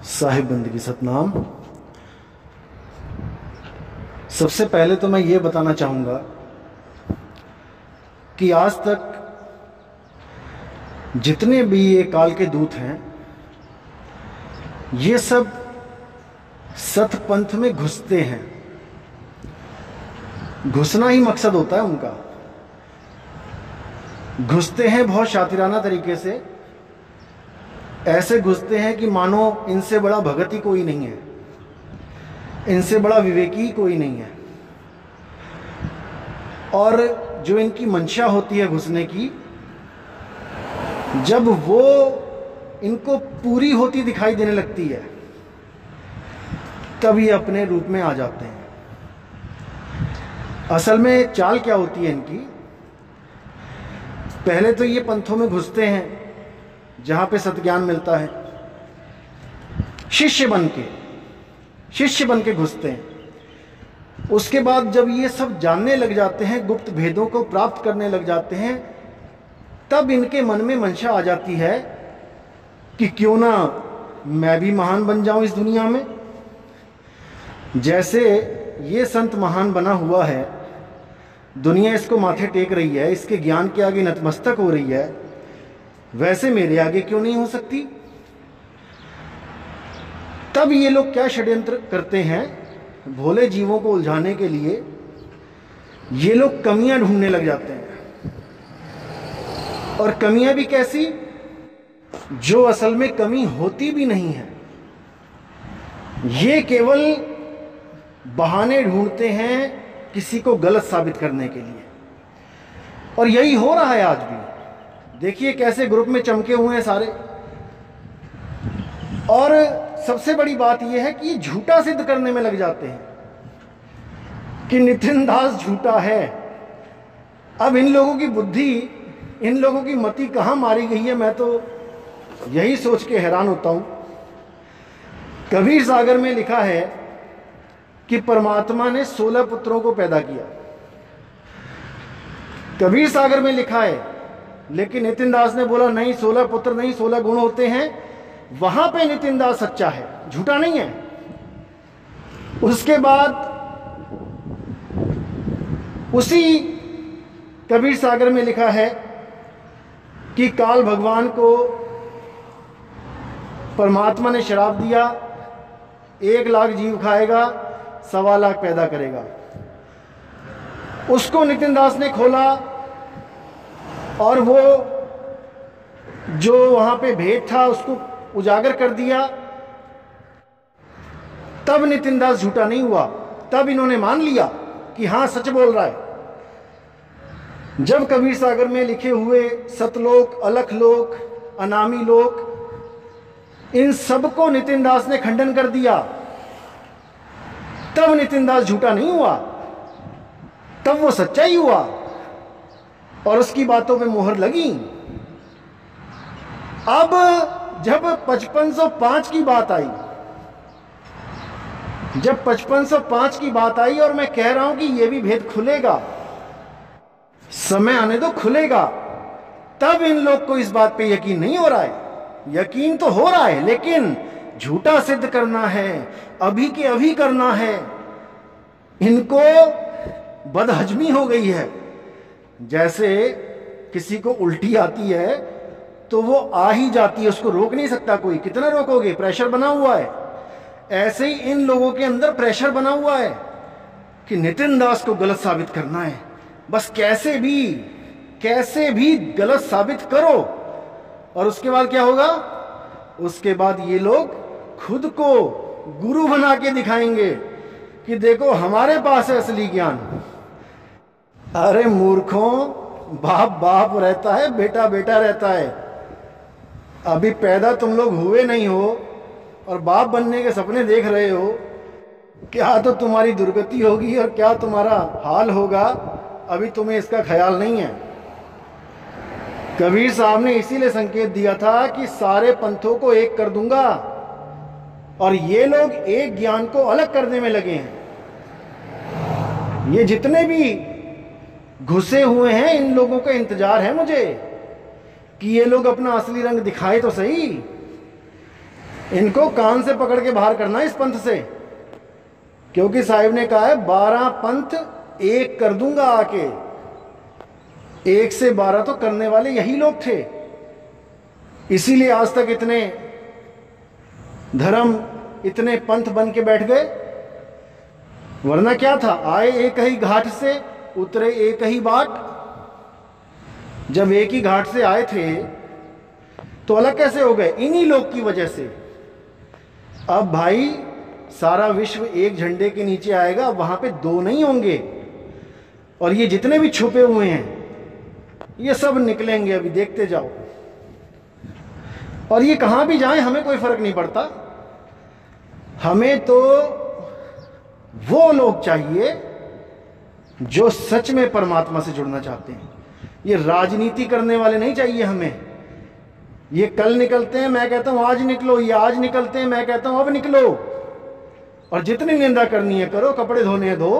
साहिब बंदगी सतनाम। सबसे पहले तो मैं ये बताना चाहूँगा कि आज तक जितने भी ये काल के दूत हैं, ये सब सतपंथ में घुसते हैं। घुसना ही मकसद होता है उनका। घुसते हैं बहुत शातिराना तरीके से, ऐसे घुसते हैं कि मानो इनसे बड़ा भगत ही कोई नहीं है, इनसे बड़ा विवेकी ही कोई नहीं है। और जो इनकी मंशा होती है घुसने की, जब वो इनको पूरी होती दिखाई देने लगती है, तब ये अपने रूप में आ जाते हैं। असल में चाल क्या होती है इनकी? पहले तो ये पंथों में घुसते हैं जहां पे सतज्ञान मिलता है, शिष्य बन के घुसते हैं। उसके बाद जब ये सब जानने लग जाते हैं, गुप्त भेदों को प्राप्त करने लग जाते हैं, तब इनके मन में मंशा आ जाती है कि क्यों ना मैं भी महान बन जाऊं इस दुनिया में। जैसे ये संत महान बना हुआ है, दुनिया इसको माथे टेक रही है, इसके ज्ञान के आगे नतमस्तक हो रही है, वैसे मेरे आगे क्यों नहीं हो सकती? तब ये लोग क्या षड्यंत्र करते हैं, भोले जीवों को उलझाने के लिए ये लोग कमियां ढूंढने लग जाते हैं। और कमियां भी कैसी, जो असल में कमी होती भी नहीं है। ये केवल बहाने ढूंढते हैं किसी को गलत साबित करने के लिए। और यही हो रहा है आज भी। देखिए कैसे ग्रुप में चमके हुए हैं सारे। और सबसे बड़ी बात यह है कि ये झूठा सिद्ध करने में लग जाते हैं कि नितिन दास झूठा है। अब इन लोगों की बुद्धि, इन लोगों की मति कहां मारी गई है, मैं तो यही सोच के हैरान होता हूं। कबीर सागर में लिखा है कि परमात्मा ने 16 पुत्रों को पैदा किया। कबीर सागर में लिखा है, लेकिन नितिन दास ने बोला नहीं, 16 पुत्र नहीं, 16 गुण होते हैं। वहां पे नितिन दास सच्चा है, झूठा नहीं है। उसके बाद उसी कबीर सागर में लिखा है कि काल भगवान को परमात्मा ने श्राप दिया, 1 लाख जीव खाएगा, 1.25 लाख पैदा करेगा। उसको नितिन दास ने खोला और वो जो वहां पे भेद था उसको उजागर कर दिया। तब नितिन दास झूठा नहीं हुआ, तब इन्होंने मान लिया कि हां सच बोल रहा है। जब कबीर सागर में लिखे हुए सतलोक, अलख लोक, अनामी लोक, इन सबको नितिन दास ने खंडन कर दिया, तब नितिन दास झूठा नहीं हुआ, तब वो सच्चा ही हुआ और उसकी बातों पे मोहर लगी। अब जब 5505 की बात आई, जब 5505 की बात आई और मैं कह रहा हूं कि यह भी भेद खुलेगा, समय आने दो खुलेगा, तब इन लोग को इस बात पे यकीन नहीं हो रहा है। यकीन तो हो रहा है, लेकिन झूठा सिद्ध करना है, अभी के अभी करना है। इनको बदहजमी हो गई है। जैसे किसी को उल्टी आती है तो वो आ ही जाती है, उसको रोक नहीं सकता कोई, कितना रोकोगे, प्रेशर बना हुआ है। ऐसे ही इन लोगों के अंदर प्रेशर बना हुआ है कि नितिन दास को गलत साबित करना है, बस कैसे भी गलत साबित करो। और उसके बाद क्या होगा? उसके बाद ये लोग खुद को गुरु बना के दिखाएंगे कि देखो हमारे पास है असली ज्ञान। अरे मूर्खों, बाप बाप रहता है, बेटा बेटा रहता है। अभी पैदा तुम लोग हुए नहीं हो और बाप बनने के सपने देख रहे हो। क्या तो तुम्हारी दुर्गति होगी और क्या तुम्हारा हाल होगा, अभी तुम्हें इसका ख्याल नहीं है। कबीर साहब ने इसीलिए संकेत दिया था कि सारे पंथों को एक कर दूंगा, और ये लोग एक ज्ञान को अलग करने में लगे हैं। ये जितने भी घुसे हुए हैं, इन लोगों का इंतजार है मुझे कि ये लोग अपना असली रंग दिखाए तो सही। इनको कान से पकड़ के बाहर करना इस पंथ से, क्योंकि साहिब ने कहा है 12 पंथ एक कर दूंगा आके। 1 से 12 तो करने वाले यही लोग थे, इसीलिए आज तक इतने धर्म, इतने पंथ बन के बैठ गए। वरना क्या था, आए एक ही घाट से, उतरे एक ही बाट। जब एक ही घाट से आए थे तो अलग कैसे हो गए? इन्हीं लोग की वजह से। अब भाई सारा विश्व एक झंडे के नीचे आएगा, वहां पे 2 नहीं होंगे, और ये जितने भी छुपे हुए हैं ये सब निकलेंगे, अभी देखते जाओ। और ये कहां भी जाएं हमें कोई फर्क नहीं पड़ता, हमें तो वो लोग चाहिए जो सच में परमात्मा से जुड़ना चाहते हैं। ये राजनीति करने वाले नहीं चाहिए हमें। ये कल निकलते हैं, मैं कहता हूं आज निकलो, ये आज निकलते हैं, मैं कहता हूं अब निकलो, और जितनी निंदा करनी है करो, कपड़े धोने हैं धो,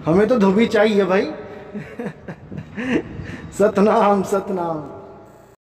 हमें तो धोबी चाहिए भाई। सतनाम सतनाम।